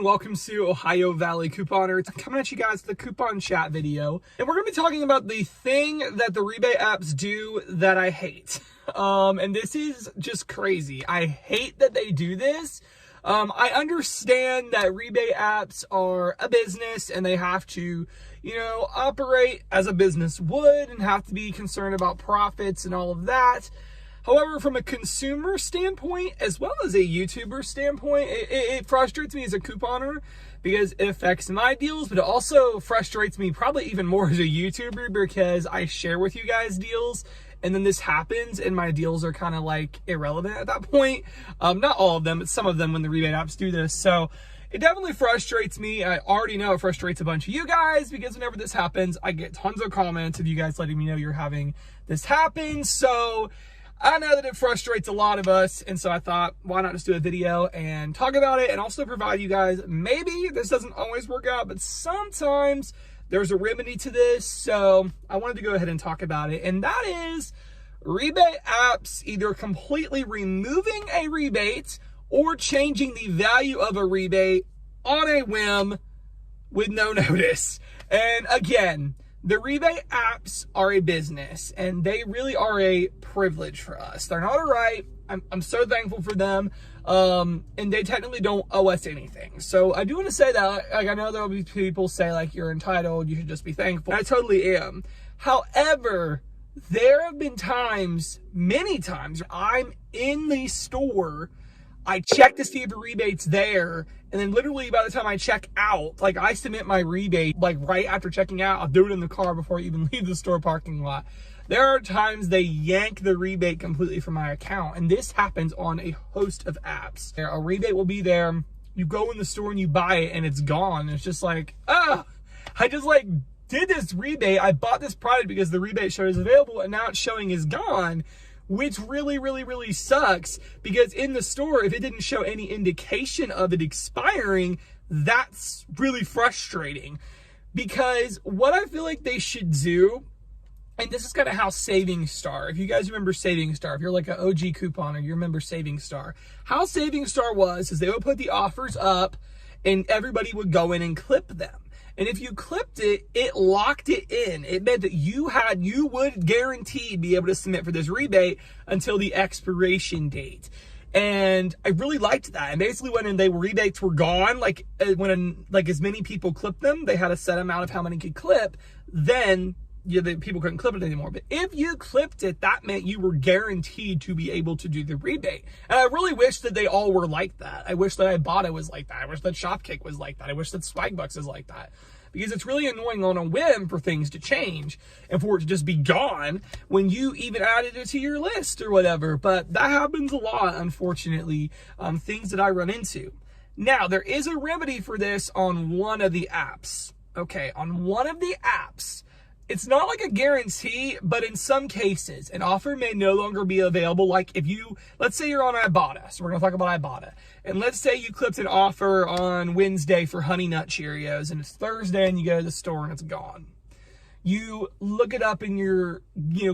and welcome to Ohio Valley Couponer. I'm coming at you guys with the coupon chat video, and we're going to be talking about the thing that the rebate apps do that I hate. And this is just crazy. I hate that they do this. I understand that rebate apps are a business and they have to, operate as a business would and have to be concerned about profits and all of that. However, from a consumer standpoint, as well as a YouTuber standpoint, it frustrates me as a couponer because it affects my deals, but it also frustrates me probably even more as a YouTuber because I share with you guys deals and then this happens and my deals are kind of like irrelevant at that point. Not all of them, but some of them when the rebate apps do this. So it definitely frustrates me. I already know it frustrates a bunch of you guys because whenever this happens, I get tons of comments of you guys letting me know you're having this happen. So I know that it frustrates a lot of us, and so I thought, why not just do a video and talk about it and also provide you guys, maybe this doesn't always work out, but sometimes there's a remedy to this, so I wanted to go ahead and talk about it, and that is rebate apps either completely removing a rebate or changing the value of a rebate on a whim with no notice. And again, the rebate apps are a business and they really are a privilege for us. They're not a right. I'm so thankful for them. And they technically don't owe us anything. So I do want to say that, like, I know there'll be people say like, you're entitled, you should just be thankful. I totally am. However, there have been times, many times, I'm in the store, I check to see if the rebate's there, and then literally by the time I check out, like I submit my rebate, like right after checking out, I'll do it in the car before I even leave the store parking lot. There are times they yank the rebate completely from my account, and this happens on a host of apps. A rebate will be there, you go in the store and you buy it, and it's gone. It's just like, I just like did this rebate, I bought this product because the rebate showed is available, and now it's showing is gone. Which really sucks because in the store, if it didn't show any indication of it expiring, that's really frustrating. Because what I feel like they should do, and this is kind of how Saving Star, if you guys remember Saving Star, if you're like an OG couponer, you remember Saving Star. How Saving Star was is they would put the offers up and everybody would go in and clip them. And if you clipped it, it locked it in. It meant that you would guaranteed be able to submit for this rebate until the expiration date. And I really liked that. And basically when rebates were gone, like when as many people clipped them, they had a set amount of how many could clip, then the people couldn't clip it anymore. But if you clipped it, that meant you were guaranteed to be able to do the rebate. And I really wish that they all were like that. I wish that Ibotta was like that. I wish that Shopkick was like that. I wish that Swagbucks is like that. Because it's really annoying on a whim for things to change and for it to just be gone when you even added it to your list or whatever. But that happens a lot, unfortunately, things that I run into. Now, there is a remedy for this on one of the apps. Okay, on one of the apps, it's not like a guarantee, but in some cases, an offer may no longer be available. Like if let's say you're on Ibotta, so we're gonna talk about Ibotta. And let's say you clipped an offer on Wednesday for Honey Nut Cheerios and it's Thursday and you go to the store and it's gone. You look it up in your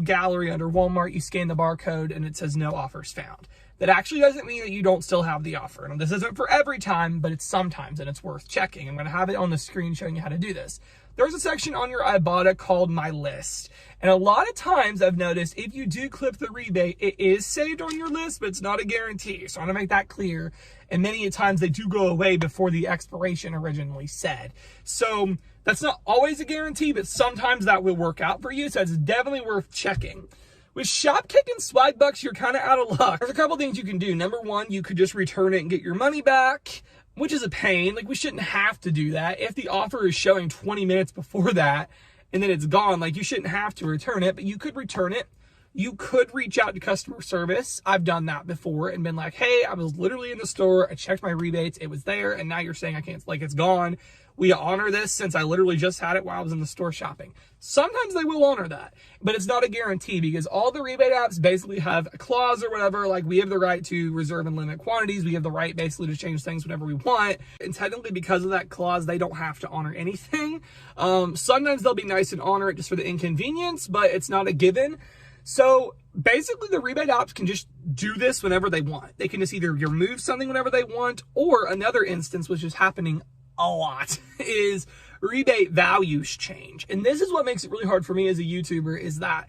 gallery under Walmart, you scan the barcode and it says no offers found. That actually doesn't mean that you don't still have the offer. And this isn't for every time, but it's sometimes and it's worth checking. I'm gonna have it on the screen showing you how to do this. There's a section on your Ibotta called My List. And a lot of times I've noticed if you do clip the rebate, it is saved on your list, but it's not a guarantee. So I want to make that clear. And many times they do go away before the expiration originally said. So that's not always a guarantee, but sometimes that will work out for you. So it's definitely worth checking. With Shopkick and Swagbucks, you're kind of out of luck. There's a couple things you can do. Number one, you could just return it and get your money back, which is a pain. Like, we shouldn't have to do that. If the offer is showing 20 minutes before that and then it's gone, like, you shouldn't have to return it, but you could return it. You could reach out to customer service. I've done that before and been like, hey, I was literally in the store, I checked my rebates, it was there, and now you're saying I can't, like, it's gone. We honor this since I literally just had it while I was in the store shopping. Sometimes they will honor that, but it's not a guarantee because all the rebate apps basically have a clause or whatever, like we have the right to reserve and limit quantities. We have the right basically to change things whenever we want. And technically because of that clause, they don't have to honor anything. Sometimes they'll be nice and honor it just for the inconvenience, but it's not a given. So basically the rebate apps can just do this whenever they want. They can just either remove something whenever they want, or another instance, which is happening a lot, is rebate values change. And this is what makes it really hard for me as a YouTuber, is that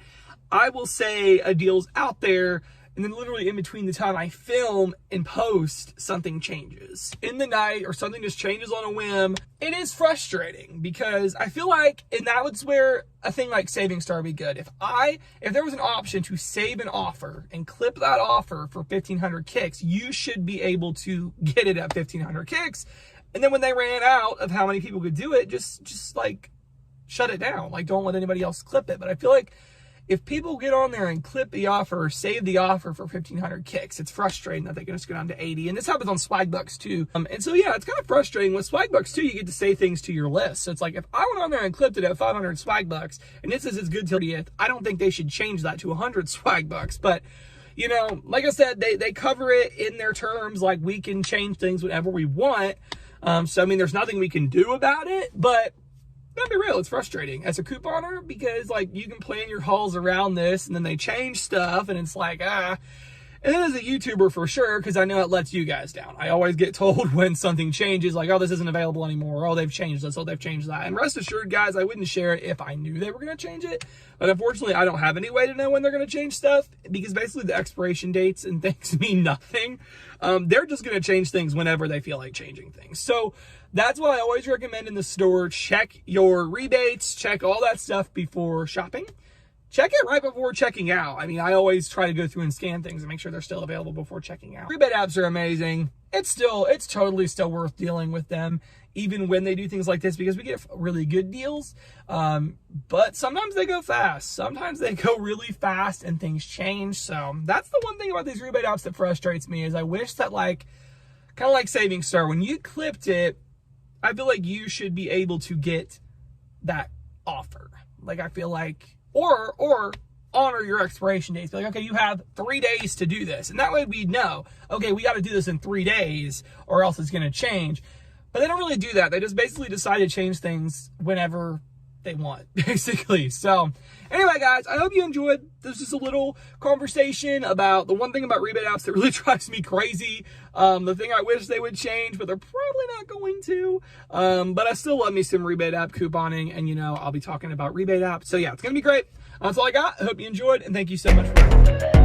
I will say a deal's out there, and then literally in between the time I film and post, something changes in the night, or something just changes on a whim. It is frustrating because I feel like, and that was where a thing like Saving Star would be good. If there was an option to save an offer and clip that offer for 1,500 kicks, you should be able to get it at 1,500 kicks. And then when they ran out of how many people could do it, just like shut it down. Like, don't let anybody else clip it. But I feel like if people get on there and clip the offer or save the offer for 1,500 kicks, it's frustrating that they can just go down to 80. And this happens on Swag Bucks too. And so, yeah, it's kind of frustrating. With Swag Bucks too, you get to say things to your list. So it's like, if I went on there and clipped it at 500 Swag Bucks, and it says it's good till 30th, I don't think they should change that to 100 Swag Bucks. But, you know, like I said, they cover it in their terms. Like, we can change things whenever we want. So, I mean, there's nothing we can do about it, but gotta be real, it's frustrating as a couponer, because like, you can plan your hauls around this, and then they change stuff, and it's like, and then as a YouTuber for sure, because I know it lets you guys down. I always get told when something changes, like, oh, this isn't available anymore, oh, they've changed this, oh, they've changed that. And rest assured, guys, I wouldn't share it if I knew they were going to change it. But unfortunately, I don't have any way to know when they're going to change stuff, because basically the expiration dates and things mean nothing. They're just going to change things whenever they feel like changing things. So that's why I always recommend in the store, check your rebates, check all that stuff before shopping. Check it right before checking out. I mean, I always try to go through and scan things and make sure they're still available before checking out. Rebate apps are amazing. It's totally still worth dealing with them, even when they do things like this, because we get really good deals. But sometimes they go fast. Sometimes they go really fast and things change. So that's the one thing about these rebate apps that frustrates me, is I wish that, like, kind of like Saving Star, when you clipped it, I feel like you should be able to get that offer. Like, I feel like, or honor your expiration dates. Be like, okay, you have 3 days to do this. And that way we know, okay, we got to do this in 3 days or else it's going to change. But they don't really do that. They just basically decide to change things whenever they want, basically. So anyway, guys, I hope you enjoyed. This is a little conversation about the one thing about rebate apps that really drives me crazy. The thing I wish they would change, but they're probably not going to. But I still love me some rebate app couponing, and, you know, I'll be talking about rebate apps. So yeah, it's going to be great. That's all I got. I hope you enjoyed, and thank you so much for watching.